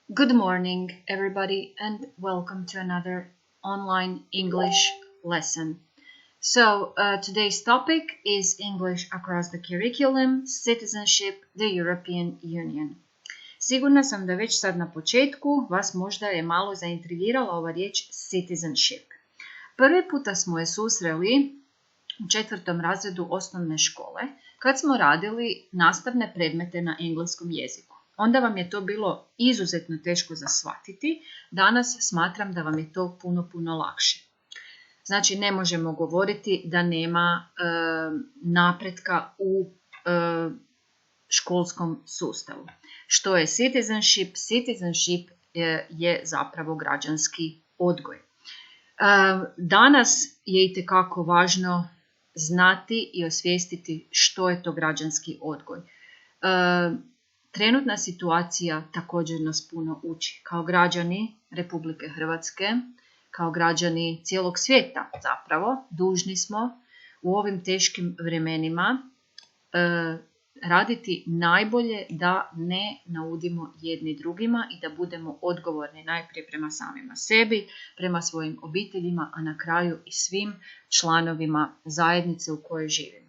Good morning, everybody, and welcome to another online English lesson. Today's topic is English across the curriculum, Citizenship the European Union. Sigurna sam da već sad na početku vas možda je malo zaintrigirala ova riječ citizenship. Prvi puta smo je susreli u 4. razredu osnovne škole kad smo radili nastavne predmete na engleskom jeziku. Onda vam je to bilo izuzetno teško za shvatiti, danas smatram da vam je to puno lakše. Znači ne možemo govoriti da nema napretka u školskom sustavu. Što je citizenship? Citizenship je zapravo građanski odgoj. Danas je itekako važno znati i osvijestiti što je to građanski odgoj. Trenutna situacija također nas puno uči. Kao građani Republike Hrvatske, kao građani cijelog svijeta zapravo, dužni smo u ovim teškim vremenima raditi najbolje da ne naudimo jedni drugima i da budemo odgovorni najprije prema samima sebi, prema svojim obiteljima, a na kraju i svim članovima zajednice u kojoj živimo.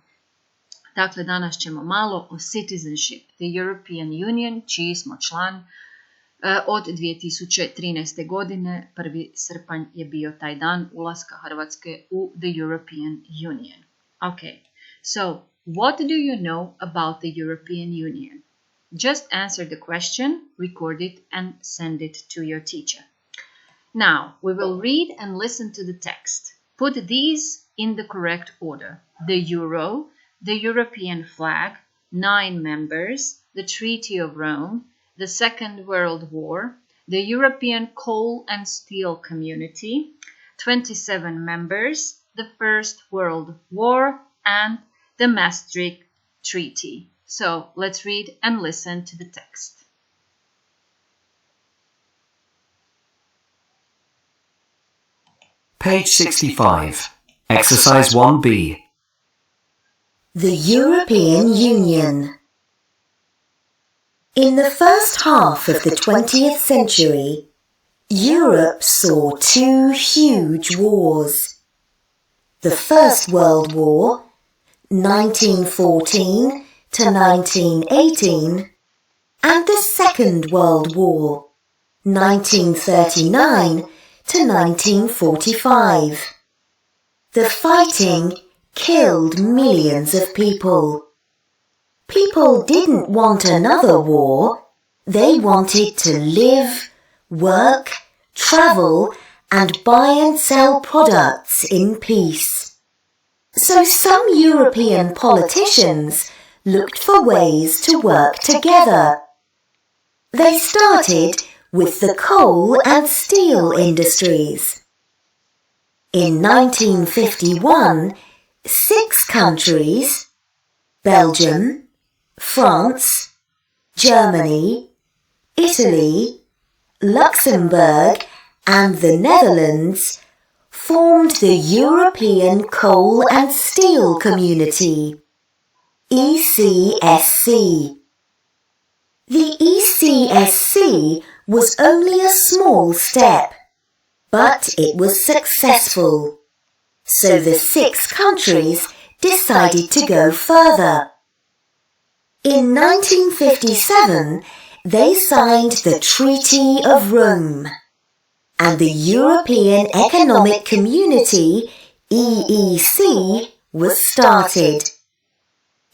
Dakle, danas ćemo malo o Citizenship the European Union, čiji smo član od 2013. godine. 1. srpanj je bio taj dan ulaska Hrvatske u the European Union. Okay, so what do you know about the European Union? Just answer the question, record it, and send it to your teacher. Now, we will read and listen to the text. Put these in the correct order. The Euro, the European flag, 9 members, the Treaty of Rome, the Second World War, the European Coal and Steel Community, 27 members, the First World War, and the Maastricht Treaty. So let's read and listen to the text. Page 65. Exercise 1B. The European Union. In the first half of the 20th century, Europe saw 2 huge wars. The First World War, 1914 to 1918, and the Second World War, 1939 to 1945. The fighting killed millions of people. People didn't want another war. They wanted to live, work, travel, and buy and sell products in peace. So some European politicians looked for ways to work together. They started with the coal and steel industries. In 1951, 6 countries, Belgium, France, Germany, Italy, Luxembourg, and the Netherlands, formed the European Coal and Steel Community, ECSC. The ECSC was only a small step, but it was successful. So the 6 countries decided to go further. In 1957, they signed the Treaty of Rome, and the European Economic Community, EEC, was started.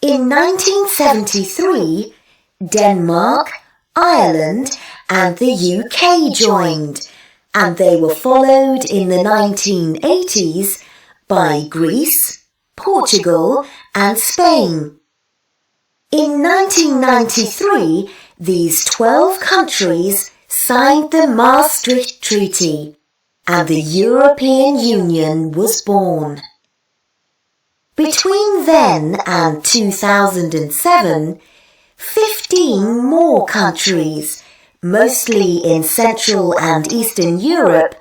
In 1973, Denmark, Ireland, and the UK joined, and they were followed in the 1980s by Greece, Portugal, and Spain. In 1993, these 12 countries signed the Maastricht Treaty, and the European Union was born. Between then and 2007, 15 more countries, mostly in Central and Eastern Europe,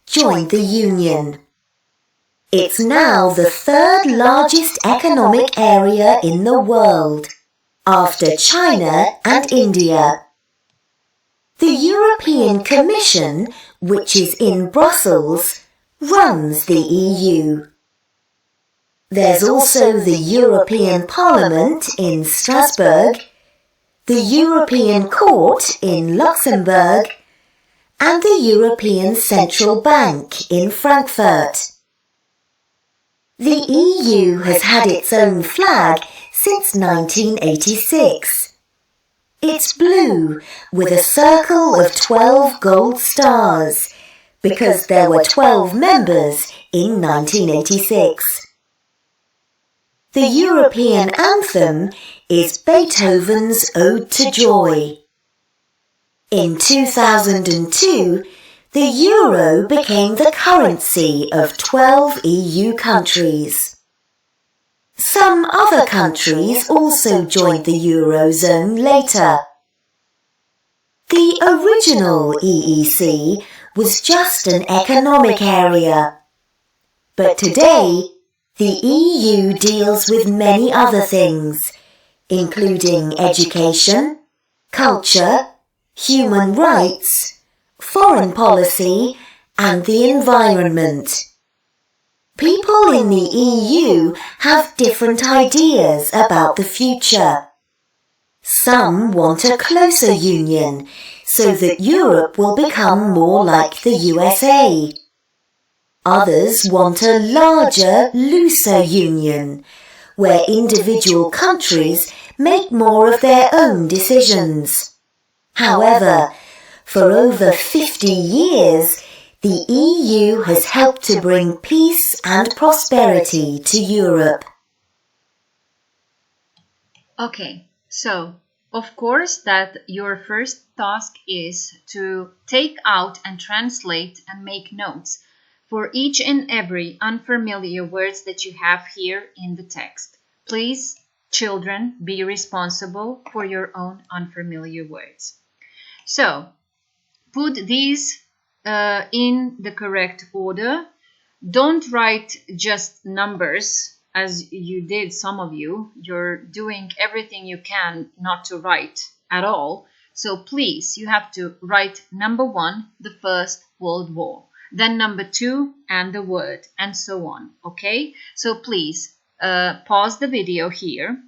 joined the Union. It's now the 3rd largest economic area in the world, after China and India. The European Commission, which is in Brussels, runs the EU. There's also the European Parliament in Strasbourg, the European Court in Luxembourg, and the European Central Bank in Frankfurt. The EU has had its own flag since 1986. It's blue with a circle of 12 gold stars because there were 12 members in 1986. The European anthem is Beethoven's Ode to Joy. In 2002, the euro became the currency of 12 EU countries. Some other countries also joined the Eurozone later. The original EEC was just an economic area, but today the EU deals with many other things, including education, culture, human rights, foreign policy, and the environment. People in the EU have different ideas about the future. Some want a closer union so that Europe will become more like the USA. Others want a larger, looser union, where individual countries make more of their own decisions. However, for over 50 years, the EU has helped to bring peace and prosperity to Europe. Okay, so of course that your first task is to take out and translate and make notes for each and every unfamiliar words that you have here in the text. Please, children, be responsible for your own unfamiliar words. So, put these in the correct order. Don't write just numbers as you did, some of you. You're doing everything you can not to write at all. So please, you have to write number 1, the First World War, then number 2 and the word, and so on. Okay? So please pause the video here,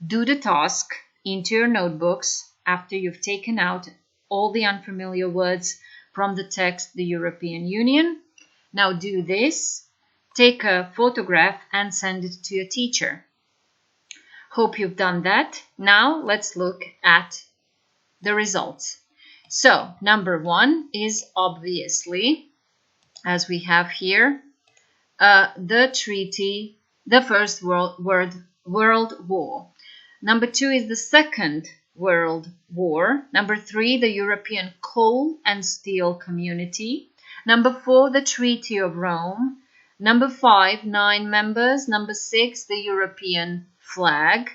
do the task into your notebooks after you've taken out all the unfamiliar words from the text, the European Union. Now do this, take a photograph and send it to your teacher. Hope you've done that. Now let's look at the results. So number 1 is obviously, as we have here, the treaty, the First World War. Number 2 is the Second World War. Number 3, the European Coal and Steel Community. Number 4, the Treaty of Rome. Number 5, 9 members. Number 6, the European flag.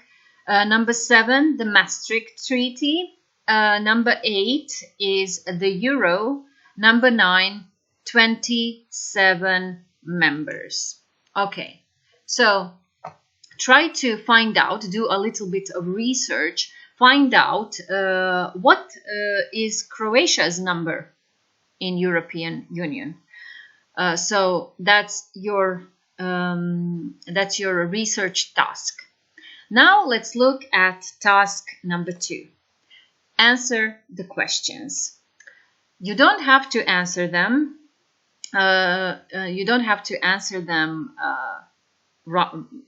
Number 7, the Maastricht Treaty. Number 8 is the Euro. Number 9, 27 members. Okay, so try to find out, do a little bit of research, find out what is Croatia's number in European Union. So that's your research task. Now let's look at task number 2. Answer the questions. You don't have to answer them.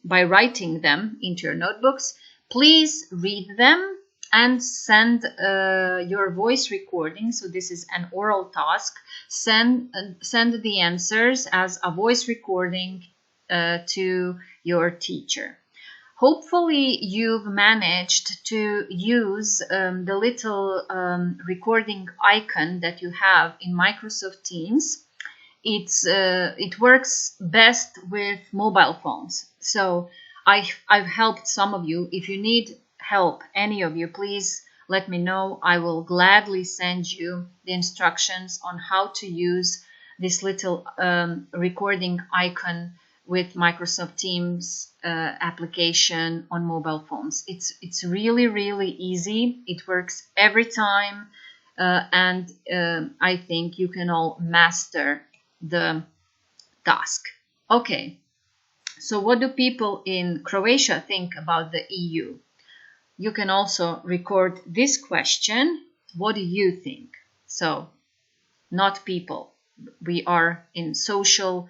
By writing them into your notebooks. Please read them and send your voice recording. So this is an oral task. Send the answers as a voice recording to your teacher. Hopefully you've managed to use the little recording icon that you have in Microsoft Teams. It works best with mobile phones. So I've helped some of you. If you need help, any of you, please let me know. I will gladly send you the instructions on how to use this little recording icon with Microsoft Teams application on mobile phones. It's really, really easy. It works every time. and I think you can all master the task. Okay, so what do people in Croatia think about the EU? You can also record this question. What do you think? So, not people. We are in social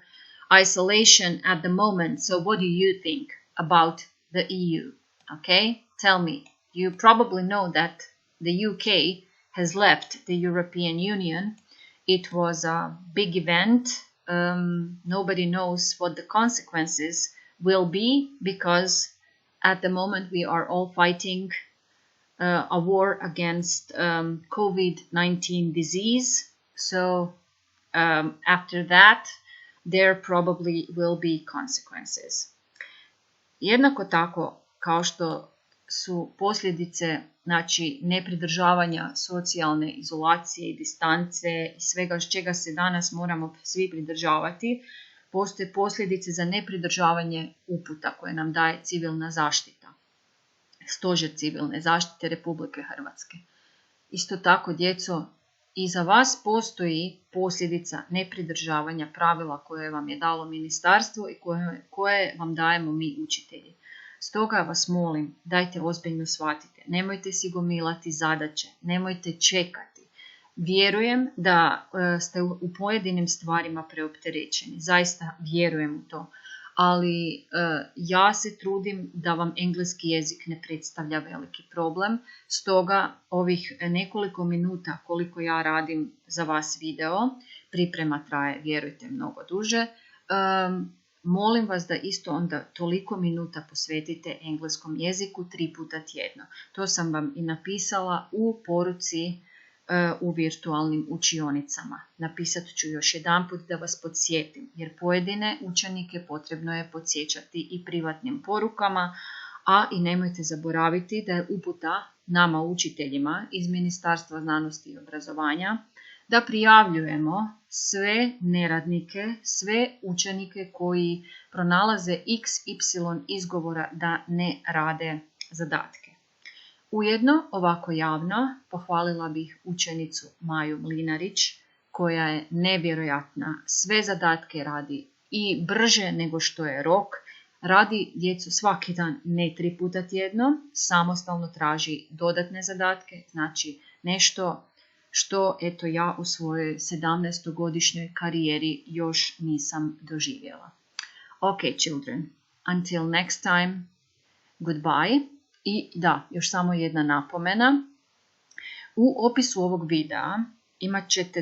isolation at the moment. So what do you think about the EU? Okay, tell me. You probably know that the UK has left the European Union. It was a big event. Nobody knows what the consequences will be, because at the moment we are all fighting a war against COVID-19 disease. So after that, there probably will be consequences. Jednako tako kao što su posljedice, znači, nepridržavanja socijalne izolacije i distance i svega čega se danas moramo svi pridržavati, postoje posljedice za nepridržavanje uputa koje nam daje civilna zaštita, Stožer civilne zaštite Republike Hrvatske. Isto tako, djeco, i za vas postoji posljedica nepridržavanja pravila koje vam je dalo ministarstvo i koje vam dajemo mi učitelji. Stoga vas molim, dajte ozbiljno shvatite, nemojte si gomilati zadaće, nemojte čekati. Vjerujem da ste u pojedinim stvarima preopterećeni, zaista vjerujem u to, ali ja se trudim da vam engleski jezik ne predstavlja veliki problem, stoga ovih nekoliko minuta koliko ja radim za vas video, priprema traje, vjerujte, mnogo duže, molim vas da isto onda toliko minuta posvetite engleskom jeziku 3 puta tjedno. To sam vam i napisala u poruci u virtualnim učionicama. Napisat ću još jedanput da vas podsjetim, jer pojedine učenike potrebno je podsjećati i privatnim porukama, a i nemojte zaboraviti da je uputa nama učiteljima iz Ministarstva znanosti i obrazovanja da prijavljujemo sve neradnike, sve učenike koji pronalaze XY izgovora da ne rade zadatke. Ujedno, ovako javno, pohvalila bih učenicu Maju Mlinarić, koja je nevjerojatna, sve zadatke radi i brže nego što je rok, radi djecu svaki dan, ne 3 puta tjedno, samostalno traži dodatne zadatke, znači nešto što eto ja u svojoj 17-godišnjoj karijeri još nisam doživjela. Ok, children, until next time, goodbye. I da, još samo jedna napomena. U opisu ovog videa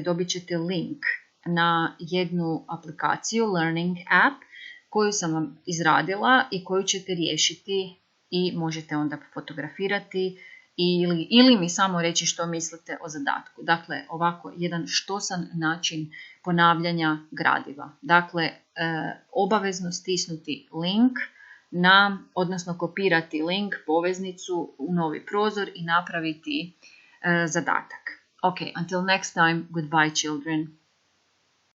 dobit ćete link na jednu aplikaciju, Learning App, koju sam vam izradila i koju ćete riješiti i možete onda fotografirati ili mi samo reći što mislite o zadatku. Dakle, ovako jedan štosan način ponavljanja gradiva. Dakle, obavezno stisnuti link odnosno kopirati link, poveznicu u novi prozor i napraviti zadatak. Ok, until next time, goodbye children.